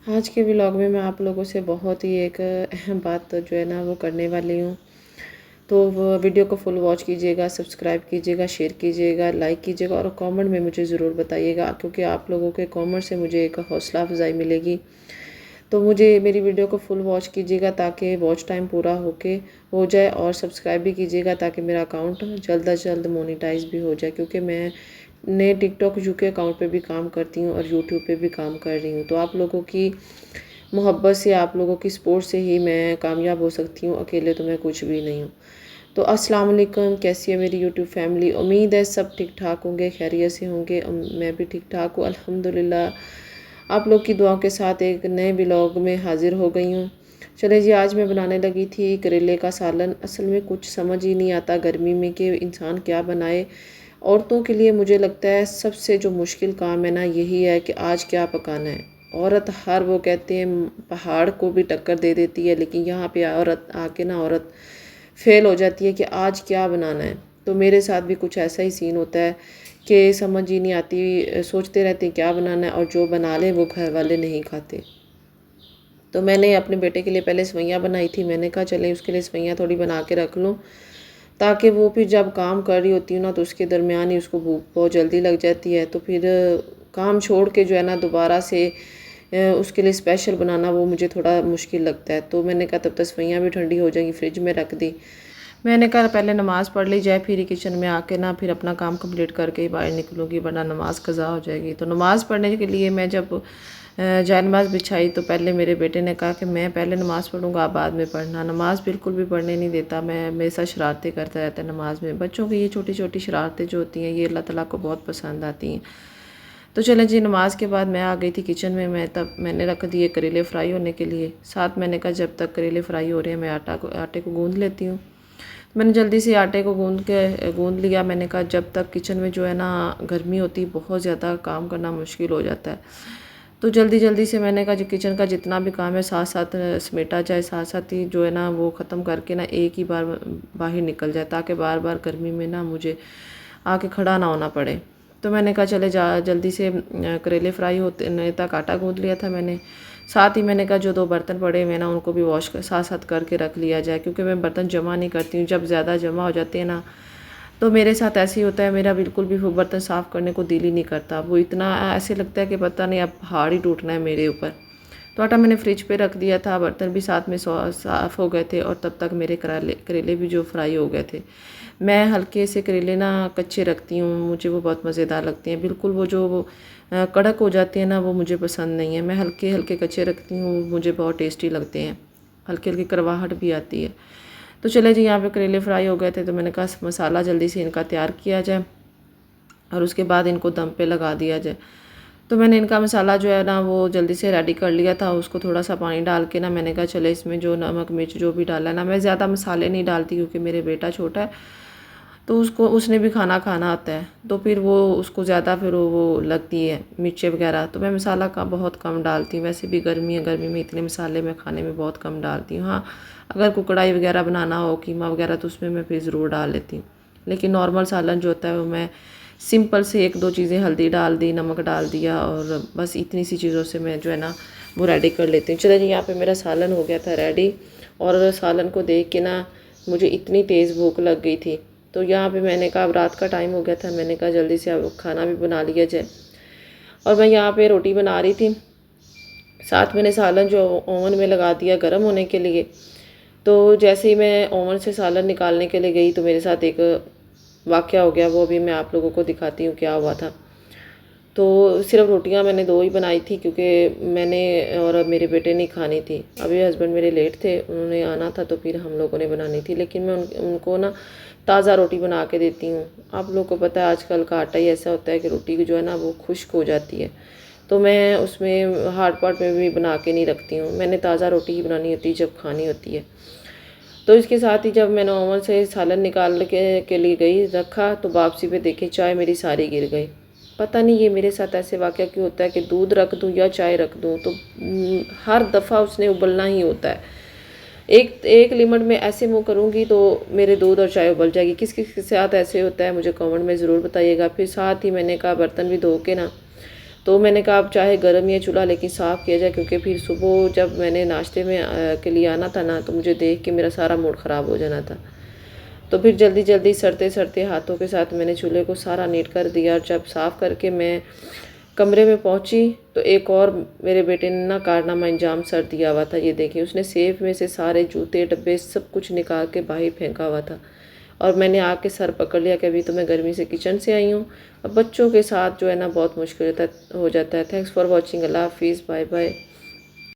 आज के व्लॉग में मैं आप लोगों से बहुत ही एक अहम बात जो है ना वो करने वाली हूँ। तो वो वीडियो को फुल वॉच कीजिएगा, सब्सक्राइब कीजिएगा, शेयर कीजिएगा, लाइक कीजिएगा और कमेंट में मुझे ज़रूर बताइएगा, क्योंकि आप लोगों के कमेंट से मुझे एक हौसला अफजाई मिलेगी। तो मुझे मेरी वीडियो को फुल वॉच कीजिएगा ताकि वॉच टाइम पूरा हो जाए, और सब्सक्राइब भी कीजिएगा ताकि मेरा अकाउंट जल्द अज जल्द मोनेटाइज भी हो जाए, क्योंकि मैं ने टिकटॉक यूके अकाउंट पे भी काम करती हूँ और यूट्यूब पे भी काम कर रही हूँ। तो आप लोगों की मोहब्बत से, आप लोगों की सपोर्ट से ही मैं कामयाब हो सकती हूँ, अकेले तो मैं कुछ भी नहीं हूँ। तो अस्सलाम वालेकुम, कैसी है मेरी यूट्यूब फैमिली। उम्मीद है सब ठीक ठाक होंगे, खैरियत से होंगे। मैं भी ठीक ठाक हूँ अल्हम्दुलिल्लाह। आप लोग की दुआओं के साथ एक नए व्लॉग में हाजिर हो गई हूँ। चले जी, आज मैं बनाने लगी थी करेले का सालन। असल में कुछ समझ ही नहीं आता गर्मी में कि इंसान क्या बनाए। औरतों के लिए मुझे लगता है सबसे जो मुश्किल काम है ना, यही है कि आज क्या पकाना है। औरत हर वो कहते हैं पहाड़ को भी टक्कर दे देती है, लेकिन यहाँ पे औरत आके ना औरत फेल हो जाती है कि आज क्या बनाना है। तो मेरे साथ भी कुछ ऐसा ही सीन होता है कि समझ ही नहीं आती, सोचते रहते हैं क्या बनाना है, और जो बना लें वो घर वाले नहीं खाते। तो मैंने अपने बेटे के लिए पहले सेवइयाँ बनाई थी। मैंने कहा चले उसके लिए सेवइयाँ थोड़ी बना के रख लूँ, ताकि वो फिर जब काम कर रही होती हूँ ना, तो उसके दरमियान ही उसको भूख बहुत जल्दी लग जाती है। तो फिर काम छोड़ के जो है ना दोबारा से उसके लिए स्पेशल बनाना वो मुझे थोड़ा मुश्किल लगता है। तो मैंने कहा तब तक सेवइयाँ भी ठंडी हो जाएंगी, फ्रिज में रख दी। मैंने कहा पहले नमाज़ पढ़ ली जाए, फिर ही किचन में आके ना फिर अपना काम कंप्लीट करके ही बाहर निकलूँगी, वरना नमाज़ कज़ा हो जाएगी। तो नमाज़ पढ़ने के लिए मैं जब जाए नमाज़ बिछाई, तो पहले मेरे बेटे ने कहा कि मैं पहले नमाज़ पढ़ूँगा, आप बाद में पढ़ना। नमाज़ बिल्कुल भी पढ़ने नहीं देता, मेरे साथ शरारतें करता रहता है नमाज़ में। बच्चों की ये छोटी छोटी शरारतें जो होती हैं, ये अल्लाह ताला को बहुत पसंद आती हैं। तो चलें जी, नमाज़ के बाद मैं आ गई थी किचन में। मैंने रख दिए करेले फ्राई होने के लिए। साथ मैंने कहा जब तक करेले फ्राई हो रहे हैं मैं आटे को गूँध लेती हूँ। मैंने जल्दी से आटे को गूँध लिया। मैंने कहा जब तक किचन में जो है ना गर्मी होती, बहुत ज़्यादा काम करना मुश्किल हो जाता है। तो जल्दी जल्दी से मैंने कहा जो किचन का जितना भी काम है साथ साथ समेटा जाए, साथ साथ ही जो है ना वो ख़त्म करके ना एक ही बार बाहर निकल जाए, ताकि बार बार गर्मी में ना मुझे आके खड़ा ना होना पड़े। तो मैंने कहा चले जा जल्दी से करेले फ्राई होते तक आटा गूँध लिया था मैंने। साथ ही मैंने कहा जो 2 बर्तन पड़े हुए ना उनको भी वॉश साथ साथ करके रख लिया जाए, क्योंकि मैं बर्तन जमा नहीं करती हूँ। जब ज़्यादा जमा हो जाते हैं ना, तो मेरे साथ ऐसे ही होता है, मेरा बिल्कुल भी वो बर्तन साफ़ करने को दिल ही नहीं करता। वो इतना ऐसे लगता है कि पता नहीं अब पहाड़ ही टूटना है मेरे ऊपर। तो आटा मैंने फ्रिज पे रख दिया था, बर्तन भी साथ में साफ़ हो गए थे, और तब तक मेरे करेले भी जो फ्राई हो गए थे। मैं हल्के से करेले ना कच्चे रखती हूँ, मुझे वो बहुत मज़ेदार लगते हैं। बिल्कुल वो जो कड़क हो जाते हैं ना, वो मुझे पसंद नहीं है। मैं हल्के हल्के कच्चे रखती हूँ, मुझे बहुत टेस्टी लगते हैं, हल्की हल्की कड़वाहट भी आती है। तो चले जी, यहाँ पे करेले फ्राई हो गए थे, तो मैंने कहा मसाला जल्दी से इनका तैयार किया जाए और उसके बाद इनको दम पे लगा दिया जाए। तो मैंने इनका मसाला जो है ना वो जल्दी से रेडी कर लिया था। उसको थोड़ा सा पानी डाल के ना मैंने कहा चले इसमें जो नमक मिर्च जो भी डाला है ना, मैं ज़्यादा मसाले नहीं डालती क्योंकि मेरे बेटा छोटा है, तो उसने भी खाना खाना आता है, तो फिर वो उसको ज़्यादा फिर वो लगती है मिर्चें वगैरह। तो मैं मसाला का बहुत कम डालती हूँ। वैसे भी गर्मी है, गर्मी में इतने मसाले मैं खाने में बहुत कम डालती हूँ। हाँ, अगर कुकड़ाई वगैरह बनाना हो, कीमा वगैरह, तो उसमें मैं फिर ज़रूर डाल लेती हूँ। लेकिन नॉर्मल सालन जो होता है वो मैं सिंपल से 1-2 चीज़ें, हल्दी डाल दी, नमक डाल दिया, और बस इतनी सी चीज़ों से मैं जो है ना वो रेडी कर लेती हूँ। चलो जी, यहाँ पे मेरा सालन हो गया था रेडी, और सालन को देख के ना मुझे इतनी तेज़ भूख लग गई थी। तो यहाँ पे मैंने कहा अब रात का टाइम हो गया था, मैंने कहा जल्दी से अब खाना भी बना लिया जाए। और मैं यहाँ पे रोटी बना रही थी, साथ मैंने सालन जो ओवन में लगा दिया गर्म होने के लिए। तो जैसे ही मैं ओवन से सालन निकालने के लिए गई, तो मेरे साथ एक वाक़या हो गया, वो भी मैं आप लोगों को दिखाती हूँ क्या हुआ था। तो सिर्फ रोटियां मैंने 2 ही बनाई थी, क्योंकि मैंने और मेरे बेटे ने खानी थी। अभी हस्बैंड मेरे लेट थे, उन्होंने आना था, तो फिर हम लोगों ने बनानी थी। लेकिन मैं उनको ना ताज़ा रोटी बना के देती हूँ। आप लोगों को पता है आजकल का आटा ही ऐसा होता है कि रोटी जो है ना वो खुश्क हो जाती है, तो मैं उसमें हार्ड पार्ट में भी बना के नहीं रखती हूँ। मैंने ताज़ा रोटी ही बनानी होती है जब खानी होती है। तो इसके साथ ही जब मैंने ओवन से सालन निकाल के लिए गई रखा, तो वापसी पे देखे चाय मेरी सारी गिर गई। पता नहीं ये मेरे साथ ऐसे वाक़या क्यों होता है कि दूध रख दूँ या चाय रख दूँ, तो हर दफ़ा उसने उबलना ही होता है। एक एक लिमिट में ऐसे मुँह करूँगी तो मेरे दूध और चाय उबल जाएगी। किस किस के साथ ऐसे होता है मुझे कमेंट में ज़रूर बताइएगा। फिर साथ ही मैंने कहा बर्तन भी धो के ना तो मैंने कहा अब चाहे गर्म या चूल्हा लेकिन साफ़ किया जाए, क्योंकि फिर सुबह जब मैंने नाश्ते में के लिए आना था ना, तो मुझे देख के मेरा सारा मूड ख़राब हो जाना था। तो फिर जल्दी जल्दी सड़ते सड़ते हाथों के साथ मैंने चूल्हे को सारा नीट कर दिया। और जब साफ़ करके मैं कमरे में पहुंची तो एक और मेरे बेटे ने ना कारनामा अंजाम सर दिया हुआ था। ये देखिए, उसने सेफ में से सारे जूते डब्बे सब कुछ निकाल के बाहर फेंका हुआ था। और मैंने आके सर पकड़ लिया कि अभी तो मैं गर्मी से किचन से आई हूँ। अब बच्चों के साथ जो है ना बहुत मुश्किल हो जाता है। Thanks for watching. अल्लाह हाफिज़, बाय बाय।